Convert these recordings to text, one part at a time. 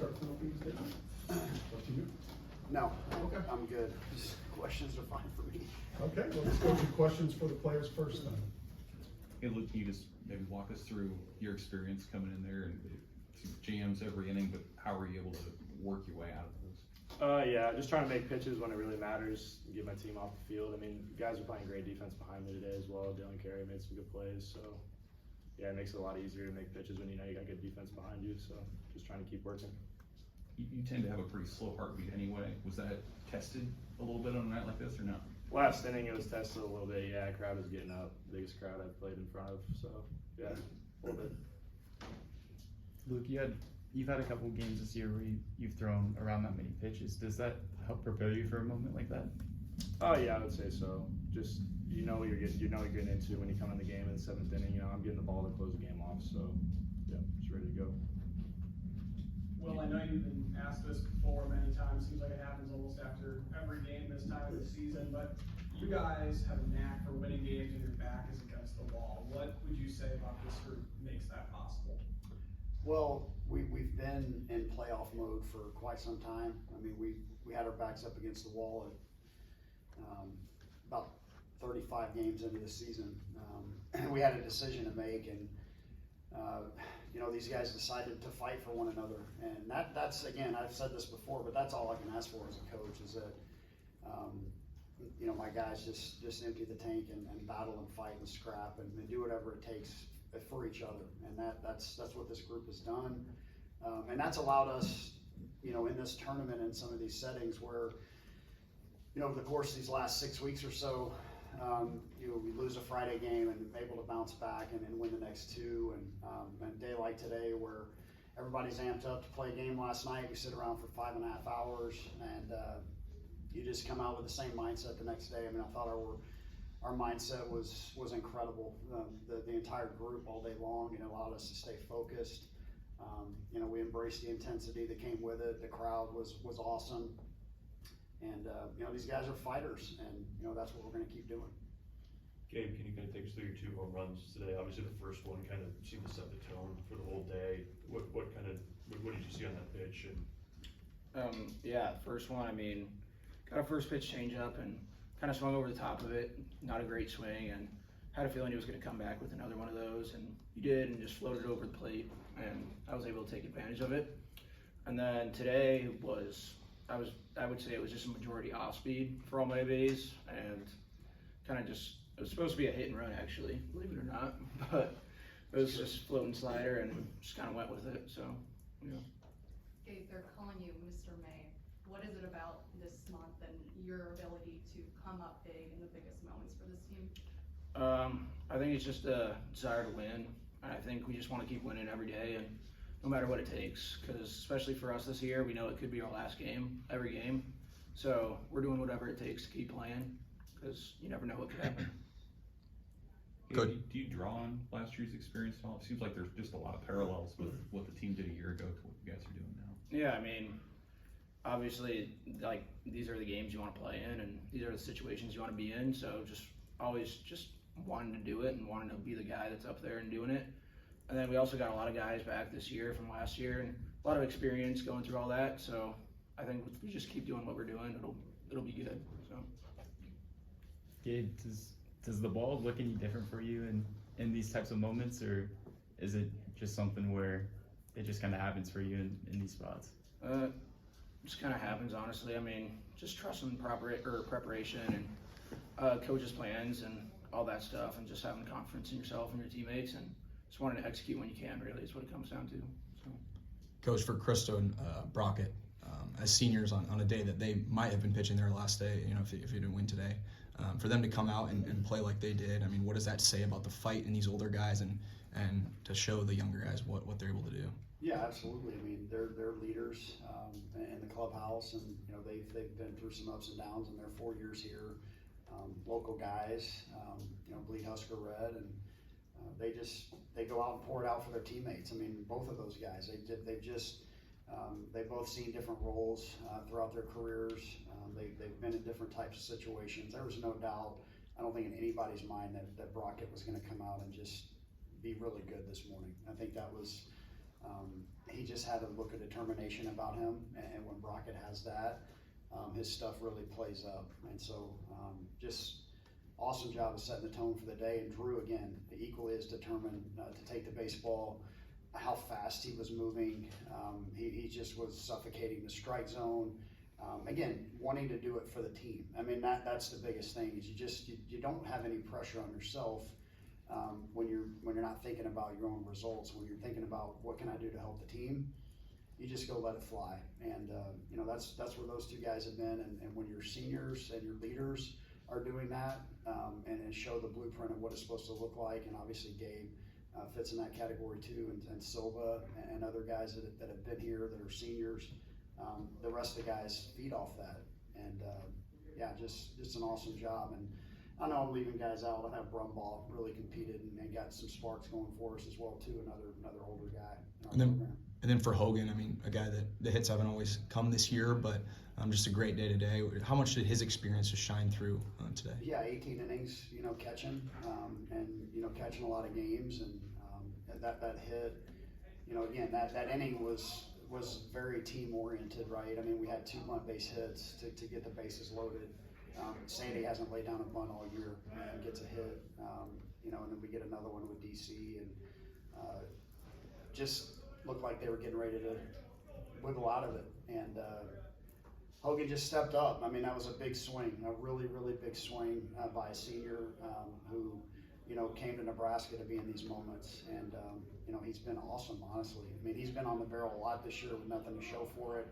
start with an opening statement? Up to you. No, Okay. I'm good. Just questions are fine for me. Okay, well, let's go to questions for the players first then. Hey, Luke, can you just maybe walk us through your experience coming in there and jams every inning, but how were you able to work your way out of those? Yeah, just trying to make pitches when it really matters, get my team off the field. I mean, guys are playing great defense behind me today as well. Dylan Carey made some good plays, so yeah, it makes it a lot easier to make pitches when you know you got good defense behind you. So just trying to keep working. You tend to have a pretty slow heartbeat anyway. Was that tested a little bit on a night like this or no? Last inning it was tested a little bit. Yeah, crowd was getting up. Biggest crowd I've played in front of. So yeah, a little bit. Luke, you've had a couple games this year where you've thrown around that many pitches. Does that help prepare you for a moment like that? Oh yeah, I would say so. Just you know what you're getting into when you come in the game in the seventh inning. You know, I'm getting the ball to close the game off. So yeah, just ready to go. Well, I know you've been asked this before many times. Seems like it happens almost after every game this time of the season. But you guys have a knack for winning games when your back is against the wall. What would you say about this group makes that possible? Well, we've been in playoff mode for quite some time. I mean, we had our backs up against the wall at about 35 games into the season. We had a decision to make, and you know, these guys decided to fight for one another, and that's again, I've said this before, but that's all I can ask for as a coach is that you know, my guys just empty the tank and battle and fight and scrap and do whatever it takes for each other, and that's what this group has done, and that's allowed us, you know, in this tournament and some of these settings where, you know, over the course of these last 6 weeks or so, you know, we lose a Friday game and able to bounce back and win the next two, and a day like today where everybody's amped up to play a game last night, we sit around for 5.5 hours, and you just come out with the same mindset the next day. I mean, I thought our mindset was incredible. The entire group all day long, it allowed us to stay focused. You know, we embraced the intensity that came with it. The crowd was awesome. And, you know, these guys are fighters, and, you know, that's what we're going to keep doing. Gabe, can you kind of take us through your 2 home runs today? Obviously, the first one kind of seemed to set the tone for the whole day. What did you see on that pitch? Yeah, first one, I mean, got a first pitch changeup and kind of swung over the top of it. Not a great swing, and had a feeling he was going to come back with another one of those, and he did, and just floated over the plate, and I was able to take advantage of it. And then today I would say it was just a majority off speed for all my bays, and kind of just, it was supposed to be a hit and run actually, believe it or not, but it was just floating slider and just kind of went with it, so, yeah. Gabe, they're calling you Mr. May. What is it about this month and your ability to come up big in the biggest moments for this team? I think it's just a desire to win. I think we just want to keep winning every day, and no matter what it takes, because especially for us this year, we know it could be our last game, every game. So we're doing whatever it takes to keep playing, because you never know what could happen. Good. Do you draw on last year's experience at all? It seems like there's just a lot of parallels with what the team did a year ago to what you guys are doing now. Yeah, I mean, obviously, like, these are the games you want to play in, and these are the situations you want to be in. So just always just wanting to do it and wanting to be the guy that's up there and doing it. And then we also got a lot of guys back this year from last year, and a lot of experience going through all that. So I think if we just keep doing what we're doing, it'll be good. So, Gabe, does the ball look any different for you in these types of moments, or is it just something where it just kind of happens for you in these spots? Just kind of happens, honestly. I mean, just trusting preparation and coaches' plans and all that stuff, and just having confidence in yourself and your teammates, and just wanting to execute when you can, really, is what it comes down to. So. Coach, for Christo and Brockett, as seniors on a day that they might have been pitching their last day, you know, if you didn't win today, for them to come out and play like they did, I mean, what does that say about the fight in these older guys and to show the younger guys what they're able to do? Yeah, absolutely. I mean, they're leaders in the clubhouse, and, you know, they've been through some ups and downs in their 4 years here. Local guys, you know, bleed Husker red, and they go out and pour it out for their teammates. I mean, both of those guys, they've both seen different roles throughout their careers. They've been in different types of situations. There was no doubt, I don't think in anybody's mind that Brockett was going to come out and just be really good this morning. I think that was He just had a look of determination about him, and when Brockett has that, his stuff really plays up. And so, just awesome job of setting the tone for the day. And Drew, again, equally as determined to take the baseball, how fast he was moving. He just was suffocating the strike zone. Again, wanting to do it for the team. I mean, that's the biggest thing, is you don't have any pressure on yourself when you're not thinking about your own results. When you're thinking about what can I do to help the team, you just go let it fly. And that's where those two guys have been. And when your seniors and your leaders are doing that and show the blueprint of what it's supposed to look like, and obviously Gabe fits in that category too, and Silva and other guys that have been here that are seniors. The rest of the guys feed off that, and just an awesome job. And I know I'm leaving guys out. I have Brumball really competed and got some sparks going for us as well too. Another older guy in our program. And then for Hogan, I mean, a guy that the hits haven't always come this year, but just a great day today. How much did his experience just shine through today? Yeah, 18 innings, catching, and catching a lot of games, and that hit, again, that inning was very team oriented, right? I mean, we had 2 bunt base hits to get the bases loaded. Sandy hasn't laid down a bunt all year and gets a hit, and then we get another one with DC, and just looked like they were getting ready to wiggle out of it. And Hogan just stepped up. I mean, that was a big swing, a really, really big swing by a senior who, came to Nebraska to be in these moments. And, he's been awesome, honestly. I mean, he's been on the barrel a lot this year with nothing to show for it.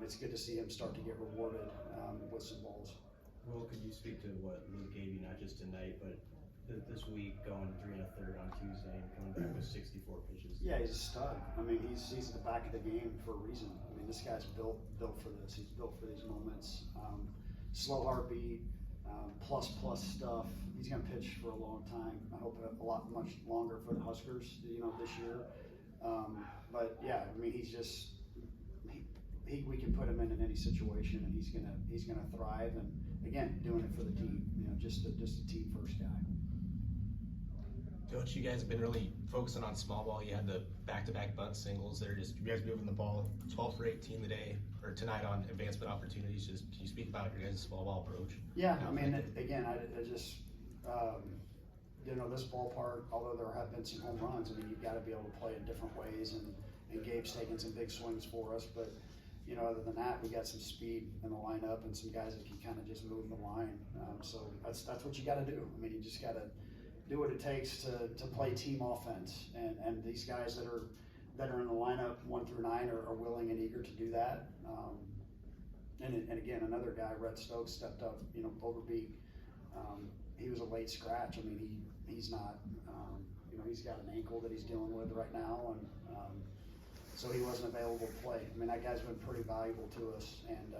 It's good to see him start to get rewarded with some balls. Well, could you speak to what Luke gave you, not just tonight, but this week, going 3 1/3 on Tuesday and coming back with 64 pitches? Yeah, he's a stud. I mean, he's at the back of the game for a reason. I mean, this guy's built for this. He's built for these moments. Slow heartbeat, plus stuff. He's going to pitch for a long time. I hope much longer for the Huskers, this year. But yeah, I mean, he's just we can put him in any situation, and he's gonna thrive. And again, doing it for the team. Just a team first guy. Coach, you guys have been really focusing on small ball. You had the back-to-back bunt singles that are just, you guys moving the ball 12 for 18 today, or tonight on advancement opportunities. Just, can you speak about your guys' small ball approach? Yeah, I mean, again, I just, this ballpark, although there have been some home runs, I mean, you've got to be able to play in different ways, and Gabe's taking some big swings for us, but, other than that, we got some speed in the lineup and some guys that can kind of just move the line. So that's what you got to do. I mean, you just got to do what it takes to play team offense, and these guys that are in the lineup 1 through 9 are willing and eager to do that. And again, another guy, Red Stokes, stepped up. Overbeek. He was a late scratch. I mean, he's not. He's got an ankle that he's dealing with right now, and so he wasn't available to play. I mean, that guy's been pretty valuable to us, and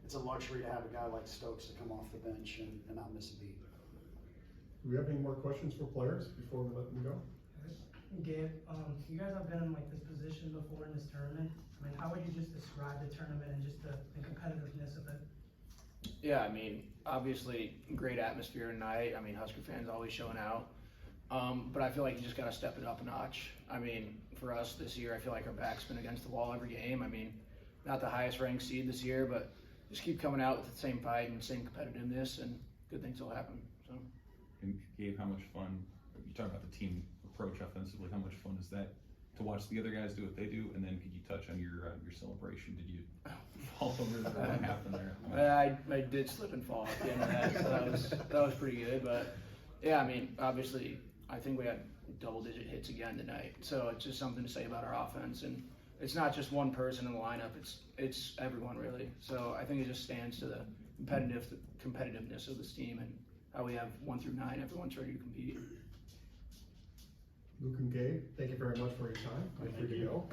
it's a luxury to have a guy like Stokes to come off the bench and not miss a beat. Do we have any more questions for players before we let them go? Gabe, you guys have been in this position before in this tournament. I mean, how would you just describe the tournament and just the competitiveness of it? Yeah, I mean, obviously, great atmosphere tonight. I mean, Husker fans always showing out. But I feel like you just got to step it up a notch. I mean, for us this year, I feel like our back's been against the wall every game. I mean, not the highest ranked seed this year, but just keep coming out with the same fight and same competitiveness, and good things will happen. So. And Gabe, how much fun, you talk about the team approach offensively, how much fun is that to watch the other guys do what they do? And then could you touch on your celebration? Did you fall over what happened there? I did slip and fall at the end of that, so that was pretty good. But yeah, I mean, obviously, I think we had double-digit hits again tonight. So it's just something to say about our offense, and it's not just one person in the lineup. It's everyone really. So I think it just stands to the competitiveness of this team, and how we have 1 through 9, everyone's ready to compete. Luke and Gabe, thank you very much for your time. You're free to go.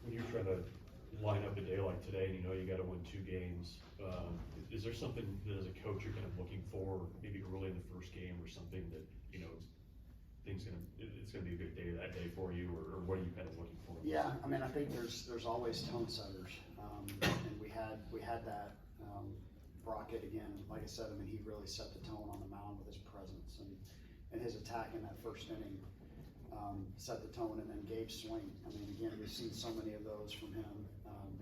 When you're trying to line up a day like today, and you got to win 2 games, is there something that as a coach you're kind of looking for, maybe early in the first game, or something that it's gonna be a good day that day for you, or what are you kind of looking for? Yeah, I mean, I think there's always tone setters, and we had that, Brockett again, like I said, I mean, he really set the tone on the mound with his presence and his attack in that first inning, set the tone, and then Gabe's swing. I mean, again, we've seen so many of those from him,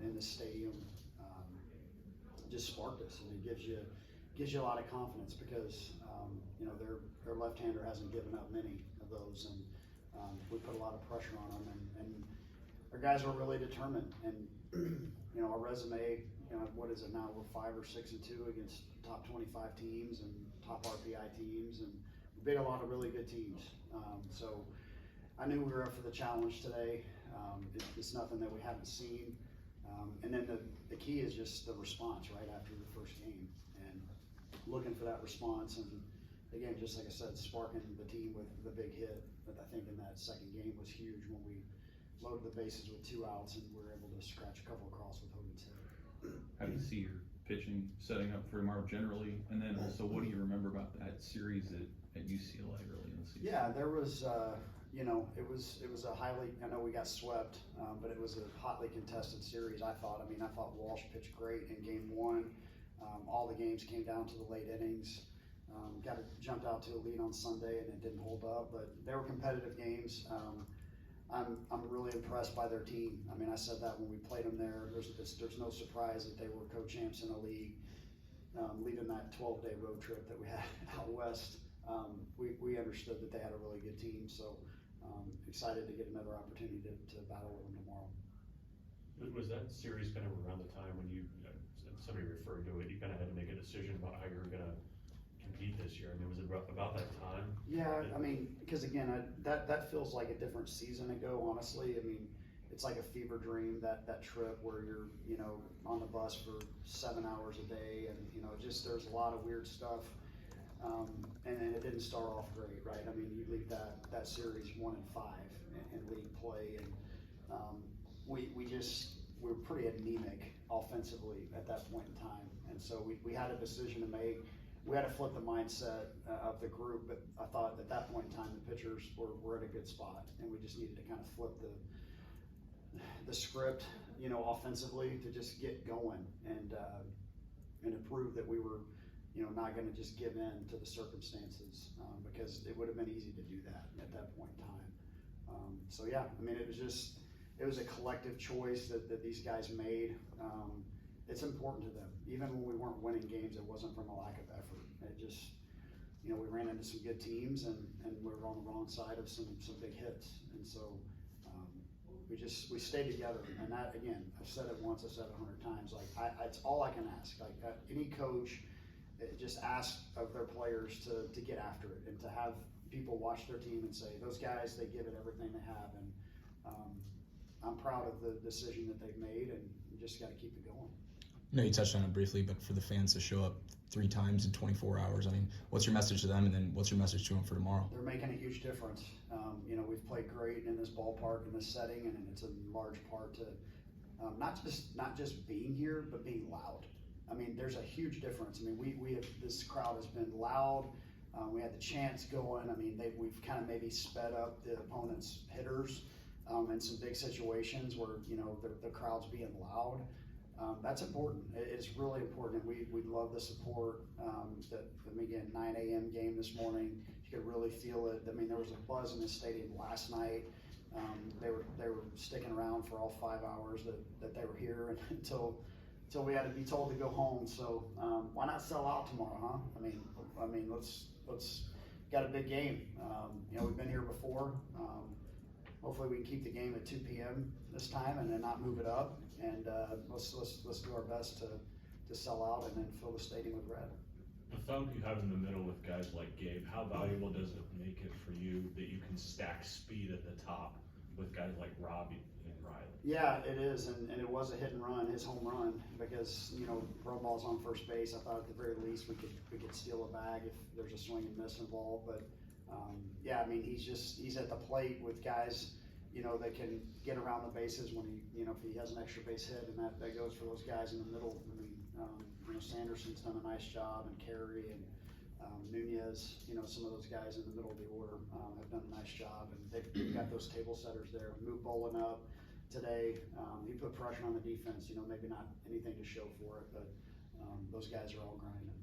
in the stadium, just sparked us, and it gives you a lot of confidence because, you know, their left-hander hasn't given up many of those, and we put a lot of pressure on them, and our guys were really determined, and you know, our resume, you know, what is it now, we're 5 or 6-2 against top 25 teams and top RPI teams, and we beat a lot of really good teams, so I knew we were up for the challenge today. It's nothing that we haven't seen, and then the key is just the response right after the first game, and looking for that response, and again, just like I said, sparking the team with the big hit that I think in that second game was huge when we loaded the bases with 2 outs and we were able to scratch a couple across with Hogan's hit. How do you see your pitching setting up for tomorrow generally? And then also, what do you remember about that series at UCLA early in the season? Yeah, there was, you know, it was a highly, I know we got swept, but it was a hotly contested series, I thought. I mean, I thought Walsh pitched great in game 1. All the games came down to the late innings. Jumped out to a lead on Sunday and it didn't hold up, but they were competitive games. I'm really impressed by their team. I mean, I said that when we played them there. There's no surprise that they were co-champs in the league, leading that 12-day road trip that we had out west. We understood that they had a really good team, so excited to get another opportunity to battle with them tomorrow. Was that series kind of around the time when somebody referred to it, you kind of had to make a decision about how you were going to compete this year? I mean, was it about that time? Yeah, I mean, because again, that feels like a different season ago, honestly. I mean, it's like a fever dream, that trip where you're, you know, on the bus for 7 hours a day, and, you know, just there's a lot of weird stuff. And it didn't start off great, right? I mean, you leave that series 1-5 in league play, and we were pretty anemic offensively at that point in time, and so we had a decision to make. We had to flip the mindset of the group, but I thought at that point in time the pitchers were at a good spot, and we just needed to kind of flip the script, you know, offensively to just get going and to prove that we were, you know, not going to just give in to the circumstances, because it would have been easy to do that at that point in time. So yeah, I mean, it was a collective choice that these guys made. It's important to them. Even when we weren't winning games, it wasn't from a lack of effort. It just, you know, we ran into some good teams and we were on the wrong side of some big hits. And so we stayed together. And that, again, I've said it once, I've said it 100 times. Like, it's all I can ask. Like, any coach, just ask of their players to get after it and to have people watch their team and say, those guys, they give it everything they have. And I'm proud of the decision that they've made, and we just got to keep it going. I know you touched on it briefly, but for the fans to show up 3 times in 24 hours, I mean, what's your message to them, and then what's your message to them for tomorrow? They're making a huge difference. You know, we've played great in this ballpark, in this setting, and it's a large part to not just being here, but being loud. I mean, there's a huge difference. I mean, we have, this crowd has been loud. We had the chants going. I mean, we've kind of maybe sped up the opponent's hitters in some big situations where, you know, the crowd's being loud. That's important. It's really important, and we love the support. Again, 9 a.m. game this morning, you could really feel it. I mean, there was a buzz in the stadium last night. They were sticking around for all 5 hours that they were here until we had to be told to go home. So why not sell out tomorrow, huh? I mean, let's got a big game. You know, we've been here before. Hopefully we can keep the game at 2 p.m. this time and then not move it up. And let's do our best to sell out and then fill the stadium with red. The thump you have in the middle with guys like Gabe, how valuable does it make it for you that you can stack speed at the top with guys like Robbie and Riley? Yeah, it is, and it was a hit and run, his home run, because, you know, Broball's on first base. I thought at the very least we could steal a bag if there's a swing and miss involved. But yeah, I mean, he's at the plate with guys, you know, that can get around the bases when if he has an extra base hit, and that goes for those guys in the middle. I mean, you know, Sanderson's done a nice job, and Carey, and Nunez, some of those guys in the middle of the order, have done a nice job, and they've got those table setters there. Moved Bolin up today. He put pressure on the defense, maybe not anything to show for it, but, those guys are all grinding.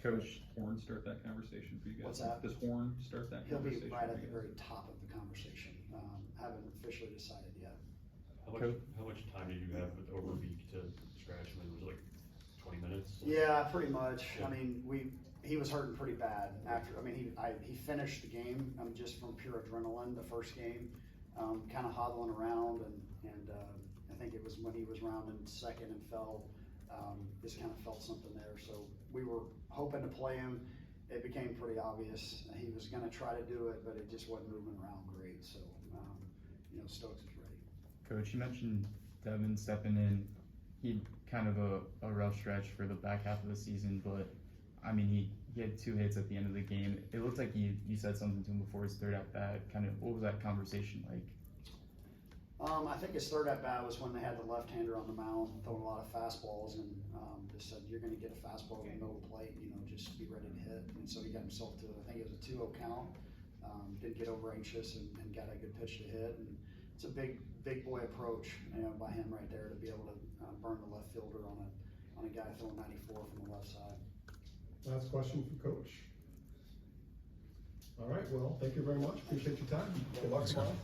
Coach Horn start that conversation for you guys? What's that? Does Horn start that He'll be conversation? right for at you the guys? very top of the conversation. Haven't officially decided yet. How much time did you have with Overbeek to scratch him? Was it like 20 minutes? Yeah, pretty much. Yeah. I mean, he was hurting pretty bad after. I mean, he finished the game just from pure adrenaline. The first game, kind of hobbling around, and I think it was when he was rounding second and fell. Just kind of felt something there. So we were hoping to play him. It became pretty obvious he was going to try to do it, but it just wasn't moving around great. So Stokes is ready. Coach, you mentioned Devin stepping in. He kind of a rough stretch for the back half of the season, but I mean, he had 2 hits at the end of the game. It looked like you said something to him before his third at bat. Kind of, what was that conversation like? I think his third at bat was when they had the left-hander on the mound throwing a lot of fastballs, and just said, "You're going to get a fastball in the middle of the plate. Just be ready to hit." And so he got himself to, I think it was a 2-0 count. Didn't get over anxious and got a good pitch to hit. And it's a big boy approach, by him right there to be able to burn the left fielder on a guy throwing 94 from the left side. Last question for Coach. All right, well, thank you very much. Appreciate your time. Good luck tomorrow.